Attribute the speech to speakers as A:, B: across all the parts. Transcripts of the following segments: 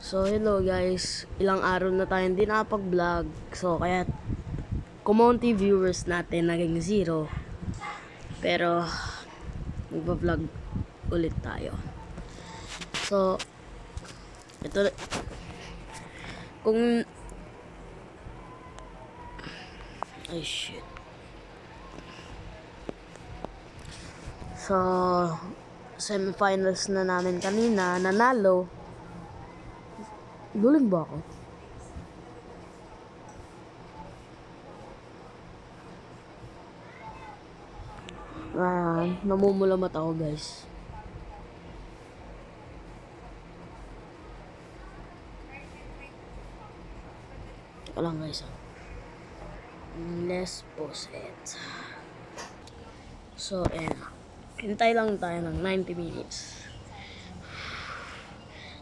A: So hello guys, ilang araw na tayo hindi nakapag-vlog. So kaya kumonti viewers natin naging 0. Pero magba-vlog ulit tayo. So ito kung ay shit. So semifinals na namin kanina, nanalo. Duling ba ako? Namumula mata ko guys. Teka lang guys. Let's pause it. So, hintay lang tayo ng 90 minutes.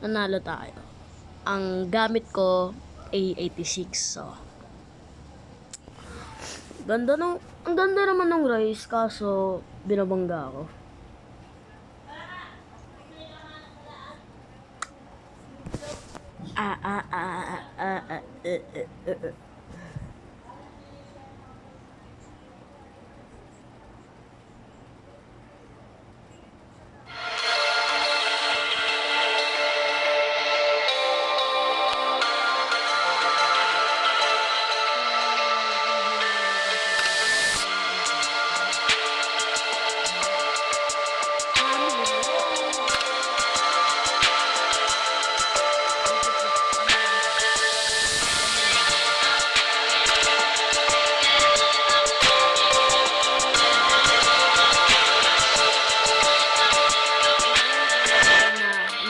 A: Nanalo tayo. Ang gamit ko A86. So, ang ganda naman ng rice kaso binabangga ako.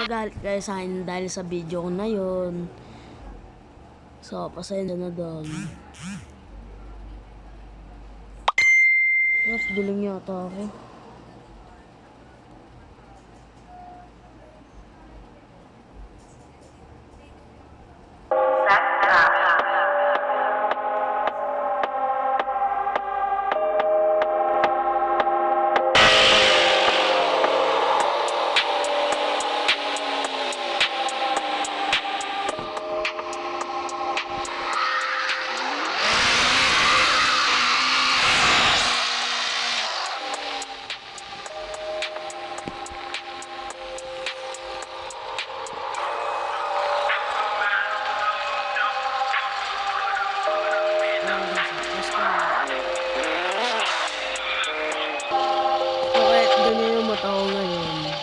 A: Nagalit kayo sa akin dahil sa video ko na yun. So, pasensya na doon. Mas duling yata ako.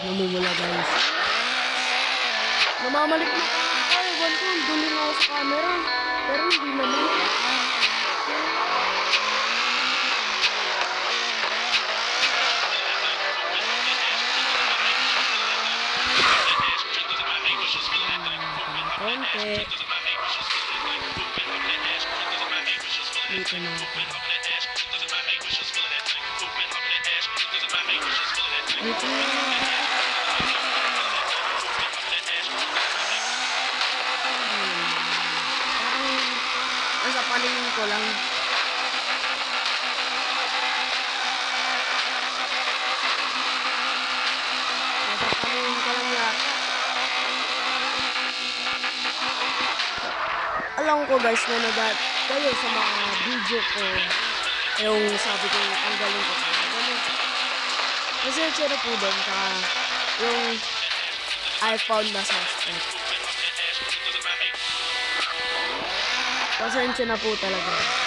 A: Namumula guys. Namamalik na ako. Ewan ko, duling ako sa camera. Pero hindi naman. Konti. Dito na ako. Dito na ako. Nasa paningin ko lang. Nasa paningin ko lang yata. Alam ko guys, nanood kayo sa mga video ko. Yung sabi ko, ang galing ko pa. Pasensya na po doon sa yung iPhone na suspect. Pasensya na po talaga.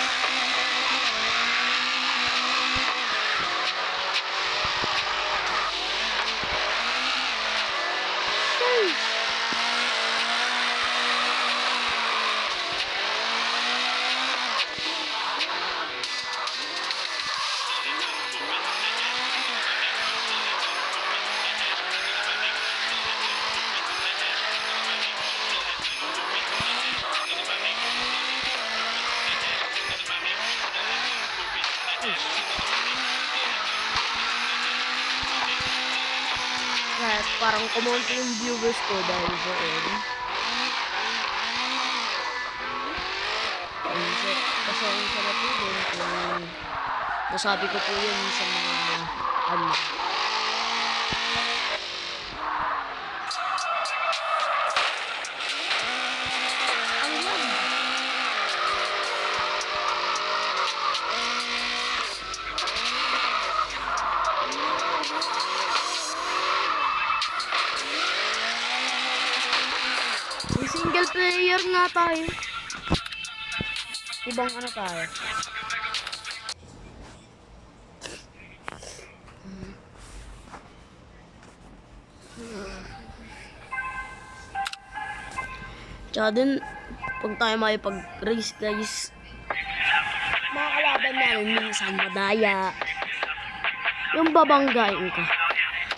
A: Yes, parang kumonti yung viewers ko dahil doon. Pasensya na po doon kung nasabi ko po yun sa mga ano. Single player nga tayo. Ibang ano tayo. Tsaka din, pag tayo makipag-race guys, mga kalaban namin minsan madaya. Yung babanggain ka.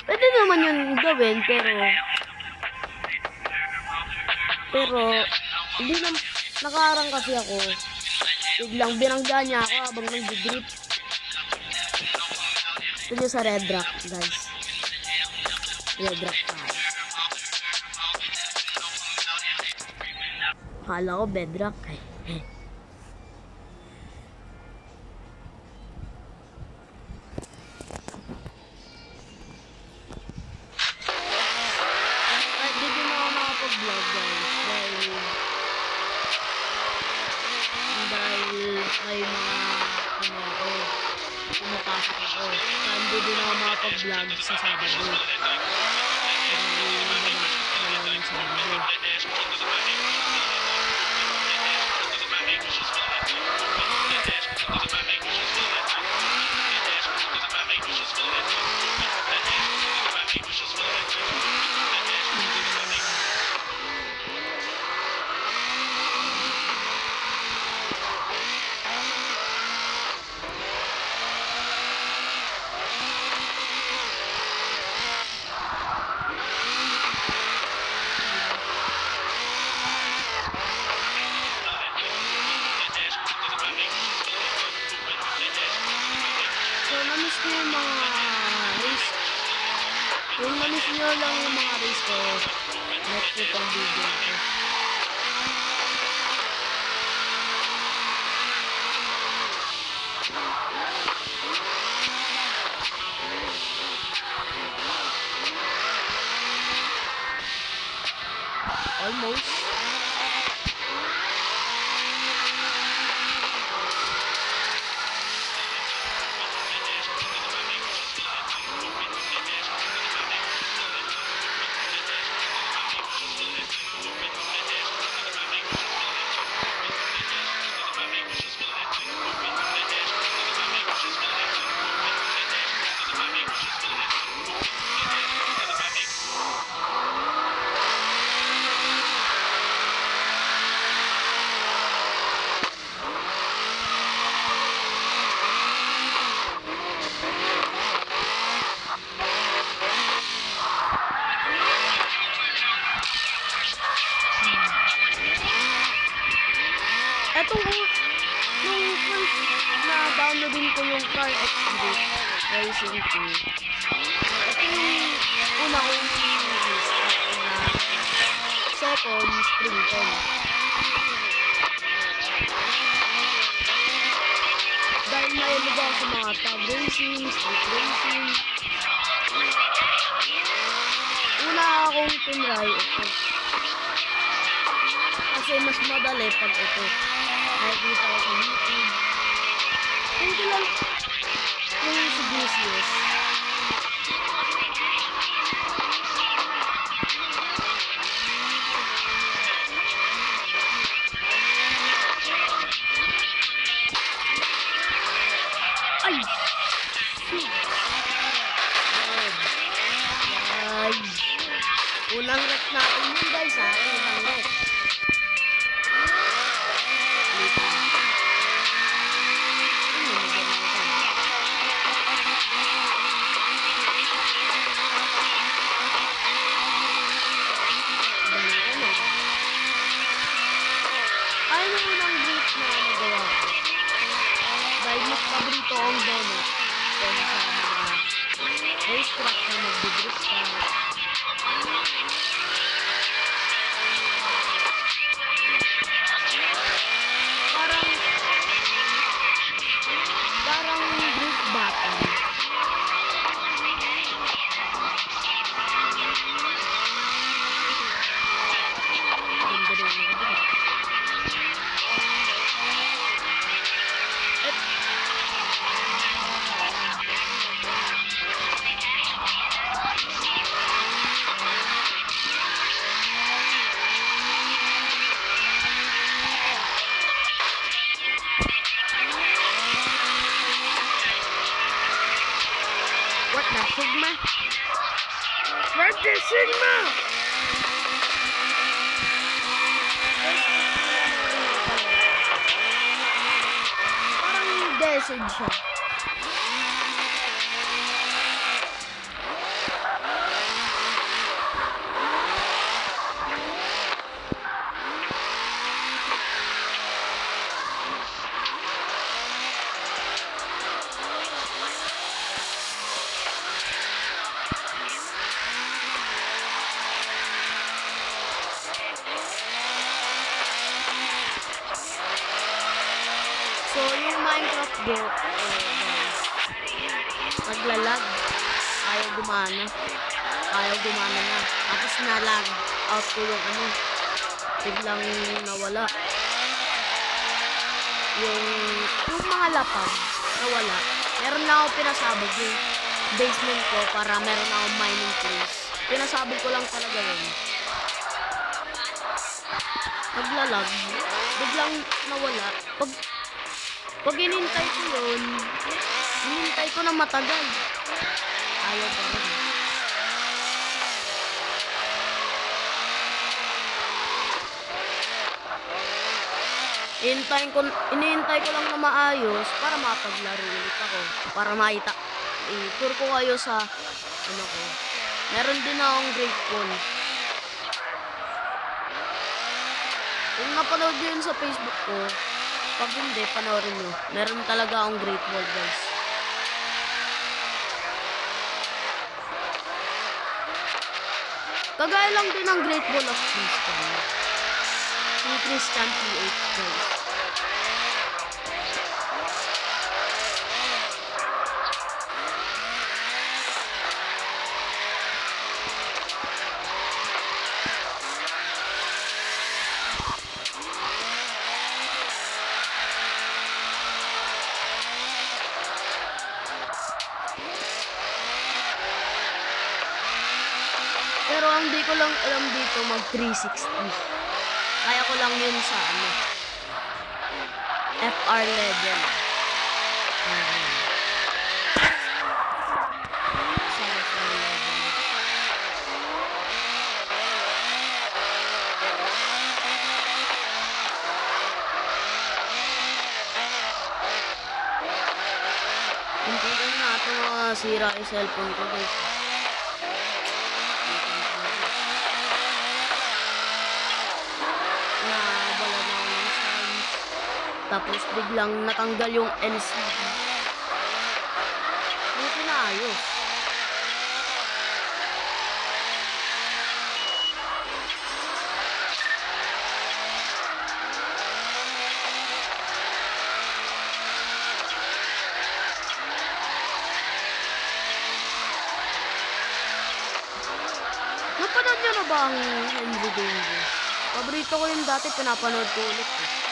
A: Pwede naman yun gawin, pero hindi na, nakaharang kasi ako. Biglang binangga niya ako habang nag-drip. Ito sa Red Rock, guys. Red Rock tayo. Akala ko Bedrock eh. Di din ako nakapag-vlog guys. Dahil may mga pumapasok ako. Hindi din ako makapag-vlog sa Sabado. Dahil wala yung Sabado. Kung na-miss nyo lang yung mga race ko, next week ang video ko. Almost. Etong nung first na downloadin ko yung Car XD Racing 2. Ito yung una kong release na second Springton. Dahil mahilig ako sa mga tag racing, street racing. Una akong tinry ito. Kasi mas madali pag ito. Nakikita ko sa YouTube. Hindi lang yung sa BCS. Ay! Guys! Unang wreck natin yun guys ha. Unang wreck. Paborito kong donut kaya sa mga racetrack na mag-drift ka. Parang drift battle. Ganda rin ako dito. Sigma! Parang desert siya. So, yung Minecraft guys, naglalag. Ayaw gumana na. Tapos na-lag out ko yung biglang nawala. Yung mga lapag, nawala. Meron na ako pinasabog yung basement ko para meron akong mining place. Pinasabog ko lang talaga yun. Naglalag. Biglang nawala. Pag hinintay ko yun, hinintay ko na matagal. Ayaw pa rin. Inihintay ko lang na maayos para mapaglaro ulit ako. Para makita. I-tour ko kayo sa ko. Meron din akong Great Wall. Kung napanood nyo yun sa Facebook ko, pag hindi, panoorin nyo. Meron talaga akong Great Wall, guys. Kagaya lang din ang Great Wall of Christian. Si Christian PH, guys. Pero ang di ko lang alam dito mag 360. Kaya ko lang yun sa FR level. Sa FR level. Hindi ko na ito sira yung cellphone ko, guys. Tapos biglang natanggal yung LCD. Buti na ayos. Napanood nyo na ba ang Henry Danger? Paborito ko yung dati, pinapanood ko ulit eh.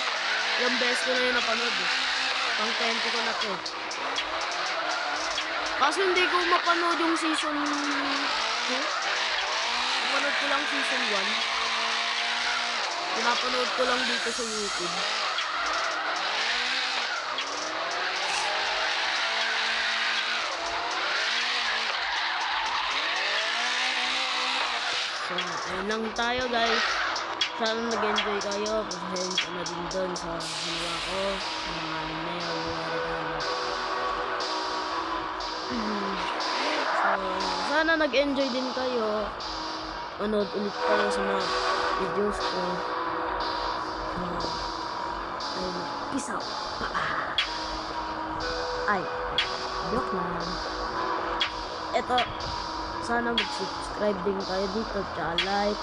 A: Ilang beses ko na yun napanood eh. Pang 10 ko na to. Kaso hindi ko mapanood yung season 2. Napanood ko lang season 1. Pinapanood ko lang dito sa YouTube. So, ayun lang tayo, guys. Sana nag-enjoy kayo. Pasensya na din doon sa ginawa ko. So, sana nag-enjoy din kayo. Manood ulit kayo sa mga videos ko. Peace out. Ay, joke lang. Ito, sana mag-subscribe din kayo dito. Tsaka like.